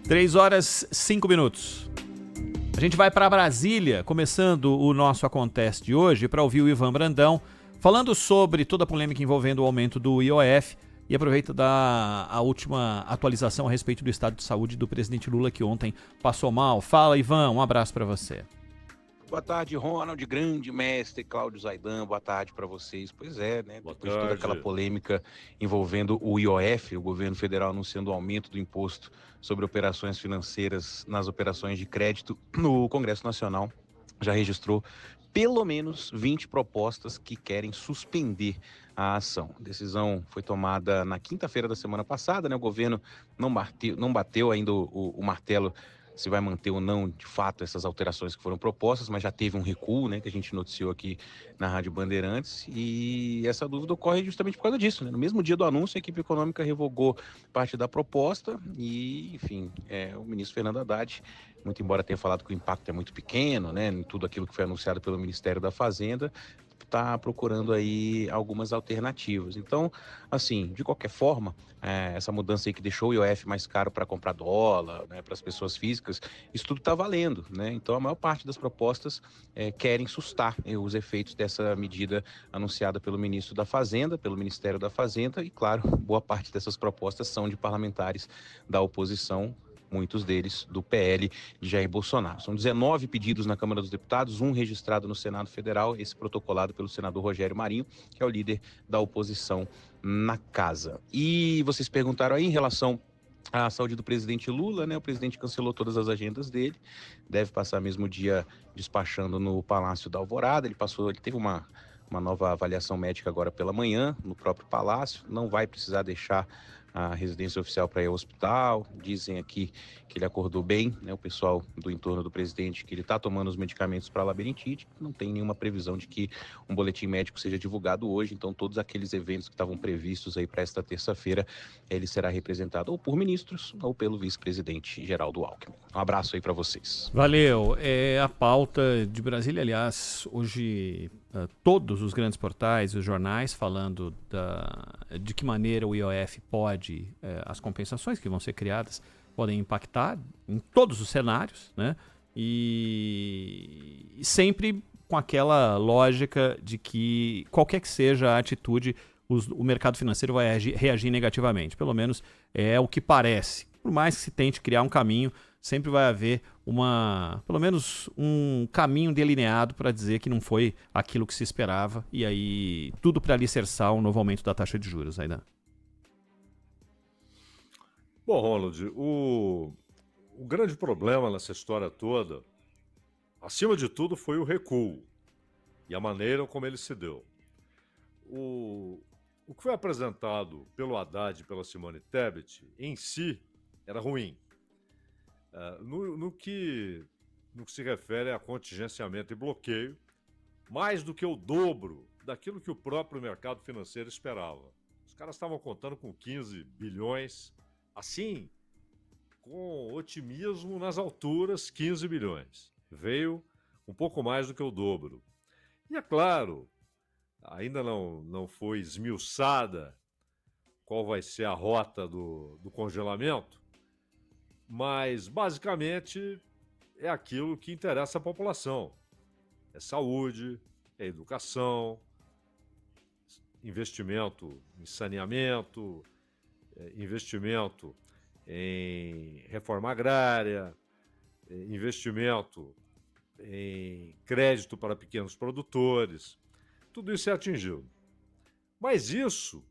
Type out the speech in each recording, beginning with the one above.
3h05. A gente vai para Brasília, começando o nosso Acontece de hoje, para ouvir o Ivan Brandão falando sobre toda a polêmica envolvendo o aumento do IOF e aproveita a última atualização a respeito do estado de saúde do presidente Lula, que ontem passou mal. Fala, Ivan, um abraço para você. Boa tarde, Ronald, grande mestre Cláudio Zaidan, boa tarde para vocês. Pois é, né? Depois de toda aquela polêmica envolvendo o IOF, o governo federal anunciando o aumento do imposto sobre operações financeiras nas operações de crédito, o Congresso Nacional já registrou pelo menos 20 propostas que querem suspender a ação. A decisão foi tomada na quinta-feira da semana passada, né? O governo não bateu ainda o martelo se vai manter ou não, de fato, essas alterações que foram propostas, mas já teve um recuo, né, que a gente noticiou aqui na Rádio Bandeirantes, e essa dúvida ocorre justamente por causa disso, né? No mesmo dia do anúncio, a equipe econômica revogou parte da proposta e, enfim, o ministro Fernando Haddad, muito embora tenha falado que o impacto é muito pequeno, né, em tudo aquilo que foi anunciado pelo Ministério da Fazenda, está procurando aí algumas alternativas. Então, assim, de qualquer forma, essa mudança aí que deixou o IOF mais caro para comprar dólar, né, para as pessoas físicas, isso tudo está valendo, né? Então, a maior parte das propostas querem sustar os efeitos dessa medida anunciada pelo ministro da Fazenda, pelo Ministério da Fazenda, e, claro, boa parte dessas propostas são de parlamentares da oposição, muitos deles do PL de Jair Bolsonaro. São 19 pedidos na Câmara dos Deputados, um registrado no Senado Federal, esse protocolado pelo senador Rogério Marinho, que é o líder da oposição na casa. E vocês perguntaram aí em relação à saúde do presidente Lula, né? O presidente cancelou todas as agendas dele, deve passar mesmo dia despachando no Palácio da Alvorada. Ele teve uma nova avaliação médica agora pela manhã, no próprio Palácio, não vai precisar deixar a residência oficial para ir ao hospital. Dizem aqui que ele acordou bem, né? O pessoal do entorno do presidente, que ele está tomando os medicamentos para labirintite, não tem nenhuma previsão de que um boletim médico seja divulgado hoje, então todos aqueles eventos que estavam previstos aí para esta terça-feira, ele será representado ou por ministros ou pelo vice-presidente Geraldo Alckmin. Um abraço aí para vocês. Valeu. A pauta de Brasília, aliás, hoje todos os grandes portais e os jornais falando de que maneira o IOF pode, as compensações que vão ser criadas, podem impactar em todos os cenários, né? E sempre com aquela lógica de que qualquer que seja a atitude, o mercado financeiro vai reagir negativamente. Pelo menos é o que parece. Por mais que se tente criar um caminho, sempre vai haver pelo menos um caminho delineado para dizer que não foi aquilo que se esperava, e aí tudo para alicerçar um novo aumento da taxa de juros, Aidan. Bom, Ronald, o grande problema nessa história toda, acima de tudo, foi o recuo e a maneira como ele se deu. O que foi apresentado pelo Haddad e pela Simone Tebet, em si, era ruim. No que se refere a contingenciamento e bloqueio, mais do que o dobro daquilo que o próprio mercado financeiro esperava. Os caras estavam contando com 15 bilhões, assim, com otimismo nas alturas, 15 bilhões. Veio um pouco mais do que o dobro. E é claro, ainda não foi esmiuçada qual vai ser a rota do congelamento, mas, basicamente, é aquilo que interessa à população. É saúde, é educação, investimento em saneamento, investimento em reforma agrária, investimento em crédito para pequenos produtores. Tudo isso é atingido. Mas isso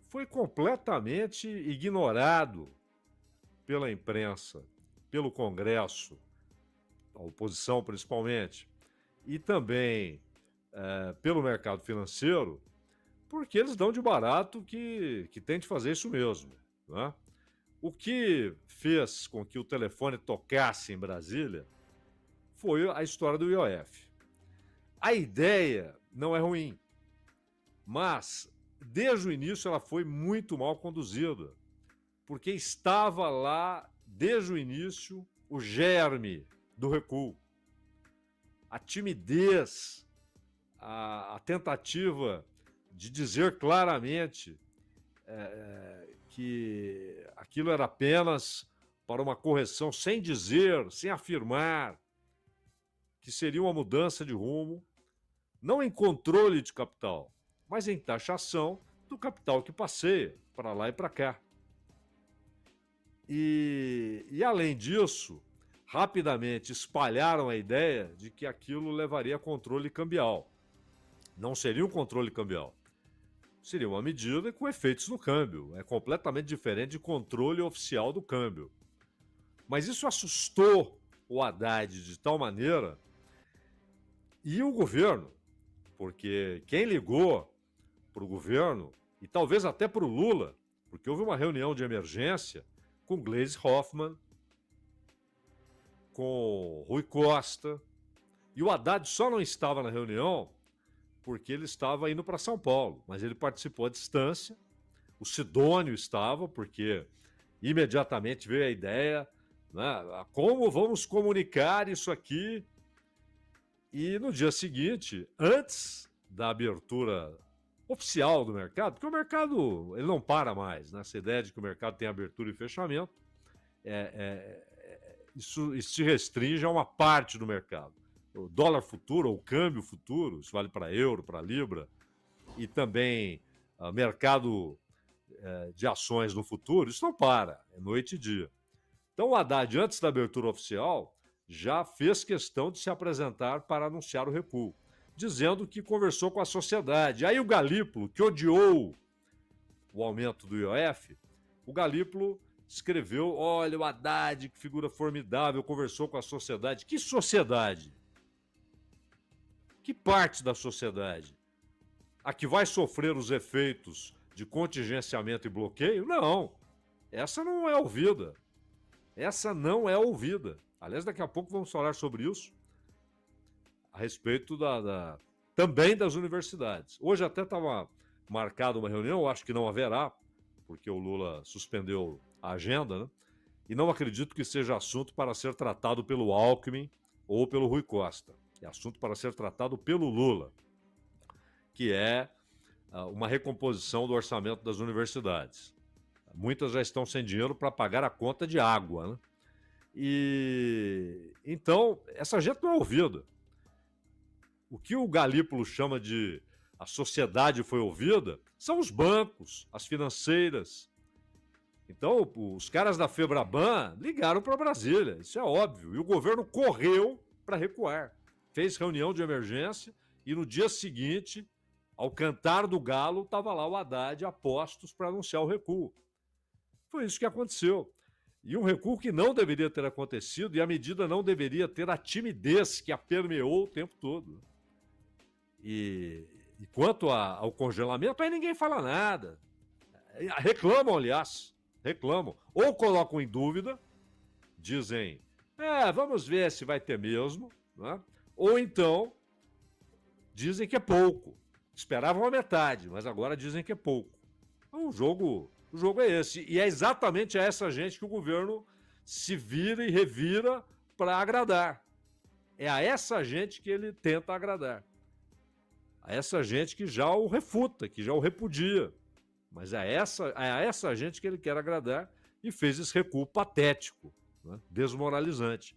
foi completamente ignorado pela imprensa, pelo Congresso, a oposição principalmente, e também pelo mercado financeiro, porque eles dão de barato que tem de fazer isso mesmo, né? O que fez com que o telefone tocasse em Brasília foi a história do IOF. A ideia não é ruim, mas desde o início ela foi muito mal conduzida, porque estava lá, desde o início, o germe do recuo. A timidez, a tentativa de dizer claramente que aquilo era apenas para uma correção sem dizer, sem afirmar que seria uma mudança de rumo, não em controle de capital, mas em taxação do capital que passeia para lá e para cá. E além disso, rapidamente espalharam a ideia de que aquilo levaria a controle cambial. Não seria um controle cambial. Seria uma medida com efeitos no câmbio. É completamente diferente de controle oficial do câmbio. Mas isso assustou o Haddad de tal maneira, e o governo, porque quem ligou para o governo, e talvez até para o Lula, porque houve uma reunião de emergência com Gleisi Hoffmann, com Rui Costa, e o Haddad só não estava na reunião porque ele estava indo para São Paulo, mas ele participou à distância. O Sidônio estava, porque imediatamente veio a ideia, né, como vamos comunicar isso aqui. E no dia seguinte, antes da abertura oficial do mercado, porque o mercado ele não para mais, né? Essa ideia de que o mercado tem abertura e fechamento, isso se restringe a uma parte do mercado. O dólar futuro, ou o câmbio futuro, isso vale para euro, para libra, e também mercado de ações no futuro, isso não para, é noite e dia. Então o Haddad, antes da abertura oficial, já fez questão de se apresentar para anunciar o recuo, dizendo que conversou com a sociedade. Aí o Galípolo, que odiou o aumento do IOF, o Galípolo escreveu, olha, o Haddad, que figura formidável, conversou com a sociedade. Que sociedade? Que parte da sociedade? A que vai sofrer os efeitos de contingenciamento e bloqueio? Não, essa não é ouvida. Essa não é ouvida. Aliás, daqui a pouco vamos falar sobre isso, a respeito também das universidades. Hoje até estava marcada uma reunião, acho que não haverá, porque o Lula suspendeu a agenda, né? E não acredito que seja assunto para ser tratado pelo Alckmin ou pelo Rui Costa. É assunto para ser tratado pelo Lula, que é uma recomposição do orçamento das universidades. Muitas já estão sem dinheiro para pagar a conta de água, né? E então, essa gente não é ouvida. O que o Galípolo chama de a sociedade foi ouvida são os bancos, as financeiras. Então, os caras da Febraban ligaram para Brasília, isso é óbvio. E o governo correu para recuar. Fez reunião de emergência e no dia seguinte, ao cantar do galo, estava lá o Haddad a postos para anunciar o recuo. Foi isso que aconteceu. E um recuo que não deveria ter acontecido, e a medida não deveria ter a timidez que a permeou o tempo todo. E quanto ao congelamento, aí ninguém fala nada. Reclamam, aliás, reclamam. Ou colocam em dúvida, dizem, vamos ver se vai ter mesmo, né? Ou então, dizem que é pouco. Esperavam a metade, mas agora dizem que é pouco. Então, o jogo é esse. E é exatamente a essa gente que o governo se vira e revira para agradar. É a essa gente que ele tenta agradar. A essa gente que já o refuta, que já o repudia. Mas é a essa gente que ele quer agradar e fez esse recuo patético, né? Desmoralizante.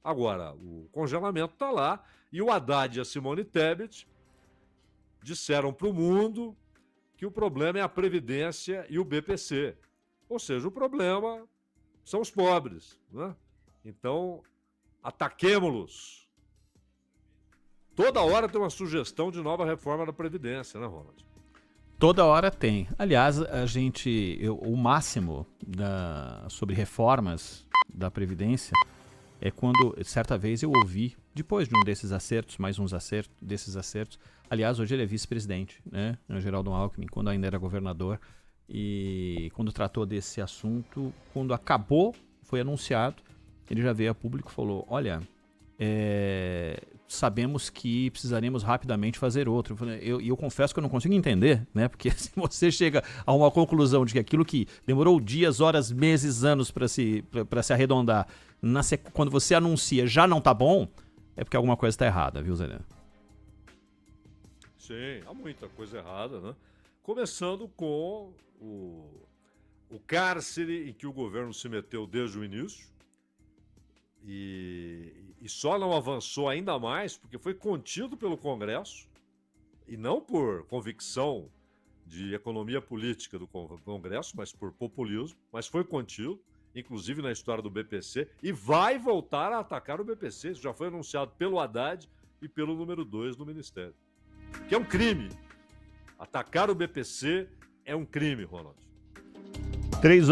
Agora, o congelamento está lá e o Haddad e a Simone Tebet disseram para o mundo que o problema é a Previdência e o BPC. Ou seja, o problema são os pobres, né? Então, ataquemos-los. Toda hora tem uma sugestão de nova reforma da Previdência, né, Ronald? Toda hora tem. Aliás, o máximo sobre reformas da Previdência é quando, certa vez, eu ouvi, depois de um desses acertos, mais uns desses acertos, aliás, hoje ele é vice-presidente, né, o Geraldo Alckmin, quando ainda era governador, e quando tratou desse assunto, quando acabou, foi anunciado, ele já veio a público e falou, olha, sabemos que precisaremos rapidamente fazer outro. E eu confesso que eu não consigo entender, né? Porque se você chega a uma conclusão de que aquilo que demorou dias, horas, meses, anos para se arredondar, quando você anuncia já não tá bom, é porque alguma coisa está errada, viu, Zé? Sim, há muita coisa errada, né? Começando com o cárcere em que o governo se meteu desde o início e só não avançou ainda mais porque foi contido pelo Congresso e não por convicção de economia política do Congresso, mas por populismo, mas foi contido, inclusive na história do BPC, e vai voltar a atacar o BPC. Isso já foi anunciado pelo Haddad e pelo número 2 do Ministério. Que é um crime. Atacar o BPC é um crime, Ronald. 3